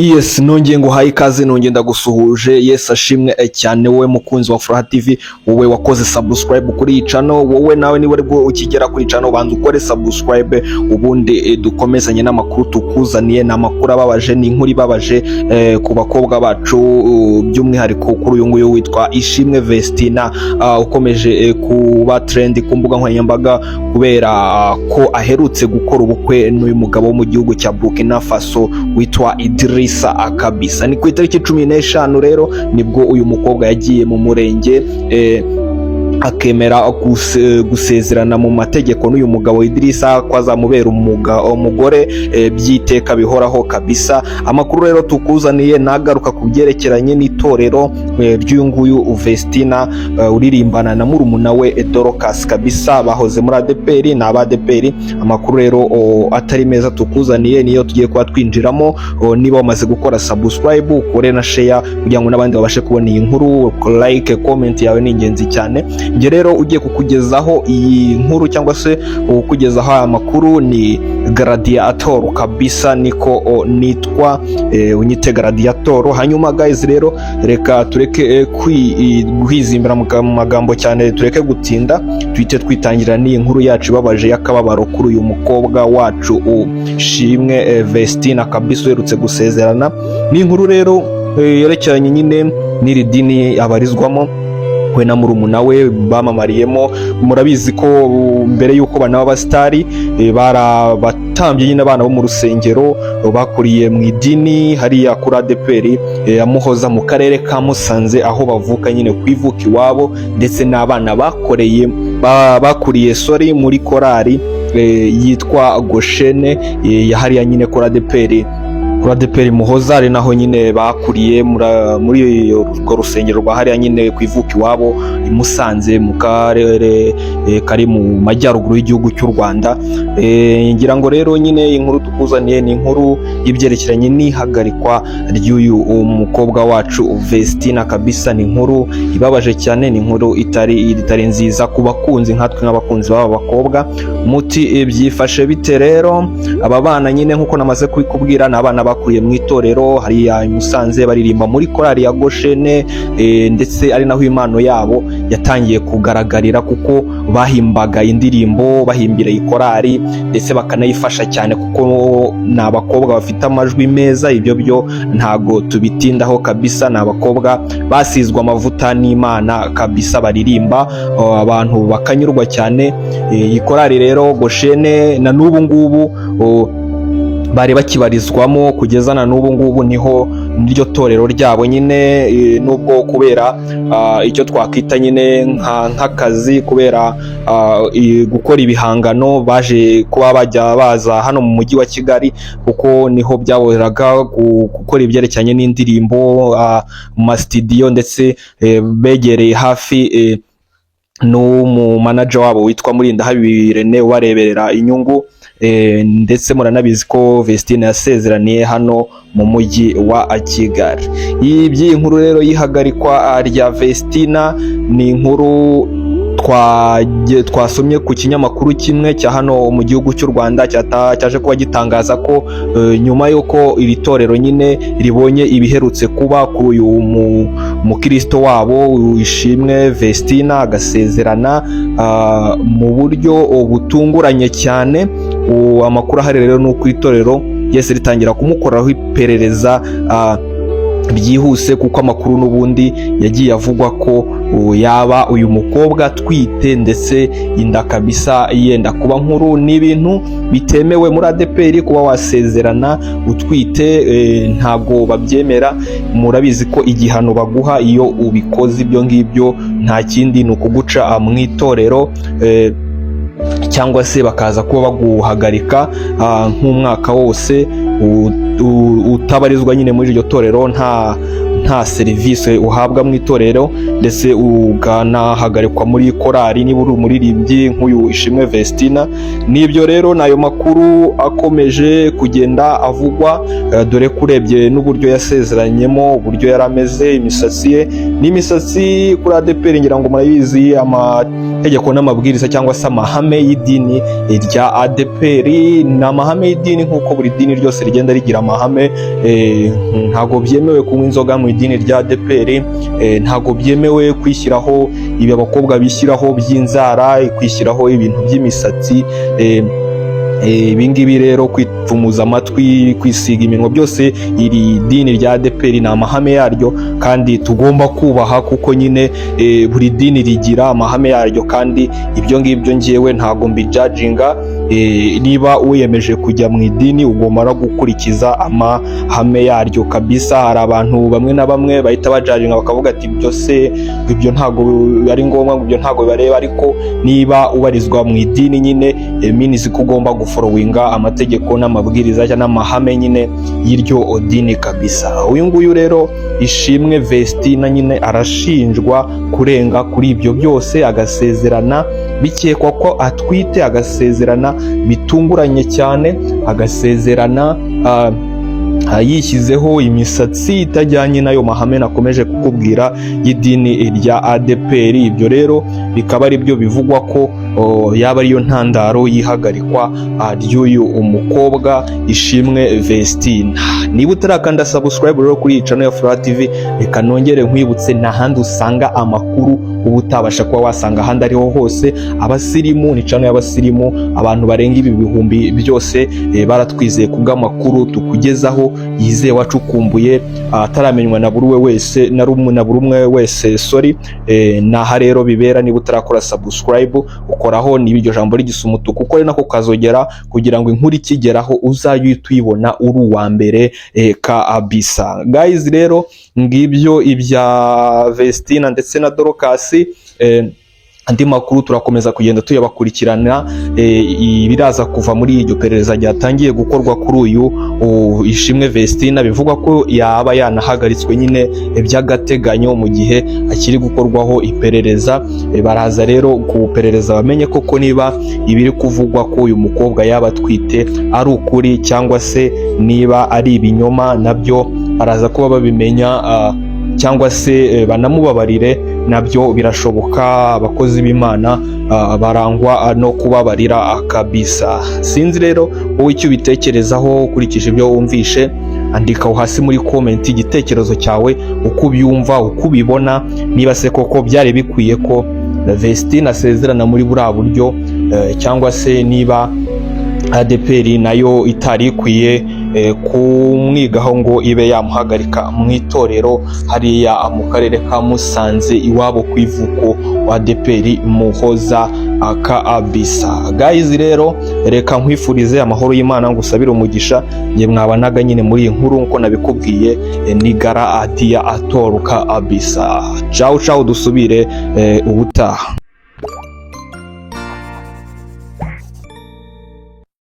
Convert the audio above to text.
Yes, nongeye ngo haye ikaze, nongeye ndagusuhuje. Yes, ashimwe cyane wowe mukunzi wa Furaha TV, wowe wakoze subscribe kuri iyi channel. Wowe nawe niba ari bwo ukigera kuri channel, banza ukore subscribe, ubundi dukomezanye n'amakuru tukuzaniye. N'amakuru ababaje, ni inkuru ibabaje ku bakobwa bacu, by'umwihariko kuri uyu nguyu witwa Ishimwe Vestina, ukomeje kuba trend ku mbuga nkoranyambaga kubera ko aherutse gukora ubukwe n'uyu mugabo wo mu gihugu cya Burkina Faso witwa Idrissa Akabisa. Ni ku itariki 15 rero nibwo uyu mukobwa yagiye mu murenge akemera gusezerana mu mategeko n'uyu mugabo Idrissa ko azamubera umugore byiteka bihoraho kabisa. Amakuru rero tukuzaniye nagaruka ku byerekeranye n'itorero ry'uyu nguyu Vestina, uririmbana na murumuna we Dorcas kabisa, bahoze muri ADPR na ADPR. Amakuru rero atari meza tukuzaniye, niyo tugiye kuba twinjiramo. Niba wamaze gukora subscribe, ukore na share kugira ngo n'abandi babashe kubona iyi nkuru, like, comment yawe ni ingenzi cyane. Nge rero ugiye kukugezaho iyi nkuru cyangwa se ukugezaho aya makuru ni Gladiator kabisa, niko nitwa, unyite Gladiator. Hanyuma guys rero reka tureke kwizimbira mu magambo cyane, tureke gutinda, twite twitangira n'iyi nkuru yacu ibabaje y'akababaro kuri uyu mukobwa wacu Ishimwe Vestina kabisa uherutse gusezerana. Ni inkuru rero yerekeranye nyine n'iri dini abarizwamo, we na murumuna we bamamariyemo. Murabizi ko mbere yuko banaba abasitari barabatambye nyine abana bo mu rusengero bakuriye mu idini hariya kuri ADPR ya Muhoza mu karere ka Musanze, aho bavuka nyine kwivuka iwabo, ndetse n'abana bakuriye muri korali yitwa Goshene ya hariya nyine kuri ADPR Muhoza, ari naho nyine bakuriye muri urwo rusengero rwa hariya nyine kwivuka iwabo i Musanze mu karere kari mu majyaruguru y'igihugu cy'u Rwanda. Ngira ngo rero nyine inkuru tukuzaniye ni inkuru y'ibyerekeranye n'ihagarikwa ry'uyu mukobwa wacu Vestina kabisa. Ni inkuru ibabaje cyane, ni inkuru itari nziza ku bakunzi nkatwe nk'abakunzi b'aba bakobwa. Muti byifashe bite rero? Aba bana nyine nkuko namaze kubikubwira, ni abana bakuriye mu itorero hariya i Musanze, baririmba muri korali ya Goshene, ndetse ari naho impano yabo yatangiye kugaragarira, kuko bahimbaga indirimbo, bahimbira iyi korali ndetse bakanayifasha cyane, kuko ni abakobwa bafite amajwi meza. Ibyo byo ntago tubitindaho kabisa, ni abakobwa basizwe amavuta n'Imana kabisa, baririmba abantu bakanyurwa cyane. Iyi korali rero Goshene na n'ubu ngubu bari bakibarizwamo, kugeza na n'ubu ngubu niho niryo torero ryabo nyine, nubwo kubera icyo twakwita nyine nk'akazi, kubera gukora ibihangano baje kuba bajya baza hano mu mujyi wa Kigali, kuko niho byaboheraga gukora ibyerekeranye n'indirimbo mu mastudio, ndetse begereye hafi n'umu manager wabo witwa Murindahabi Rene ubareberera inyungu. Ndetse muranabizi ko Vestina yasezeraniye hano mu mujyi wa Kigali. Iyi nkuru rero yihagarikwa rya Vestina ni inkuru twasomye ku kinyamakuru kimwe cya hano mu gihugu cy'u Rwanda, cyaje kuba gitangaza ko nyuma y'uko iri torero nyine ribonye ibiherutse kuba ku uyu mukristo wabo Ishimwe Vestina agasezerana mu buryo butunguranye cyane. Amakuru ahari rero ni uko itorero yese ritangira kumukoraho iperereza byihuse, kuko amakuru n'ubundi yagiye avugwa ko yaba uyu mukobwa atwite, ndetse inda kabisa yenda kuba nkuru. Ni ibintu bitemewe muri ADPR kuba wasezerana utwite, ntago babyemera. Murabizi ko igihano baguha iyo ubikoze ibyo ngibyo nta kindi, ni ukuguca mu itorero, cyangwa se bakaza kuba baguhagarika nk'umwaka wose utabarizwa nyine muri iryo torero, nta serivisi uhabwa mu itorero, ndetse uganahagarikwa muri korali niba uri umuririmbyi nk'uyu Ishimwe Vestina. Nibyo rero nayo makuru akomeje kugenda avugwa, dore kurebye n'uburyo yasezeranyemo, uburyo yarameze, imisatsi ye n'imisatsi kuri ADEPR ngira ngo murabizi amategeko n'amabwiriza cyangwa se amahame y'idini rya ADEPR. ni amahame y'idini nk'uko buri dini ryose rigenda rigira amahame. Ntago byemewe kunywa inzoga mu idini rya ADEPR, ntago byemewe kwishyiraho ibi abakobwa bishyiraho by'inzara, kwishyiraho ibintu by'imisatsi, ibingibi rero kwipfumuza amatwi, kwisiga iminwa, byose iri dini rya ADEPR ni amahame yaryo kandi tugomba kubaha, kuko nyine buri dini rigira amahame yaryo, kandi ibyo ngibyo ngewe ntago mbijajinga. Niba wiyemeje kujya mu idini ugomba no gukurikiza amahame yaryo kabisa. Hari abantu bamwe na bamwe bahita bajajinga bakavuga ati byose ibyo ntago ari ngombwa, ibyo ntago bibareba, ariko niba ubarizwa mu idini nyine minizi ko ugomba guforowinga amategeko n'amabwiriza cyangwa n'amahame nyine y'iryo dini kabisa. Uyu nguyu rero Ishimwe Vestina nyine arashinjwa kurenga kuri ibyo byose, agasezerana bikekwa ko atwite, agasezerana bitunguranye cyane, agasezerana yishyizeho imisatsi itajyanye n'ayo mahame nakomeje kukubwira y'idini rya ADEPR. Ibyo rero bikaba ari byo bivugwa ko yaba ariyo ntandaro yihagarikwa ry'uyu umukobwa Ishimwe Vestina. Niba utarakanda subscribe rero kuri iyi channel ya Furaha TV, reka nongere nkwibutse, n'ahandi usanga amakuru uba utabasha kuba wasanga ahandi ariho hose. Abasirimu ni channel y'abasirimu, abantu barenga ibi bihumbi byose baratwizeye kubw'amakuru tukugezaho yizewe wacukumbuye, ataramenywa na buri wese na buri umwe wese. Naha rero bibera. Niba utarakora subscribe ukoraho, niba iryo jambo rigisa umutuku ukore nako kazogera, kugira ngo inkuru ikigeraho uzajye tuyibona uri uwa mbere kabisa. Guys rero ngibyo ibya Vestina ndetse na Dorcas. Andi makuru turakomeza kugenda tuyabakurikirana, ibiraza kuva muri iryo perereza ryatangiye gukorwa kuri uyu Ishimwe Vestina. Bivugwa ko yaba yanahagaritswe nyine by'agateganyo mu gihe akiri gukorwaho iperereza. Baraza rero kuperereza bamenye koko niba ibiri kuvugwa ko uyu mukobwa yaba atwite ari ukuri cyangwa se niba ari ibinyoma, nabyo baraza kuba babimenya, cyangwa se banamubabarire, nabyo birashoboka. Abakozi b'Imana barangwa no kubabarira kabisa. Sinzi rero wowe icyo ubitekerezaho ukurikije ibyo wumvishe, andika hasi muri comment igitekerezo cyawe, uko ubyumva, uko ubibona, niba se koko byari bikwiye ko Vestina asezerana muri buriya buryo, cyangwa se niba ADEPR nayo itari ikwiye kumwigaho ngo ibe yamuhagarika mu itorero hariya mu karere ka Musanze iwabo ku ivuko wa ADEPR Muhoza kabisa. Guys rero reka nkwifurize amahoro y'Imana, ngusabire umugisha. Nge mwabanaga nyine muri iyi nkuru nko nabikubwiye, nigara atia atoruka kabisa. Ciao ciao, dusubire ubutaha.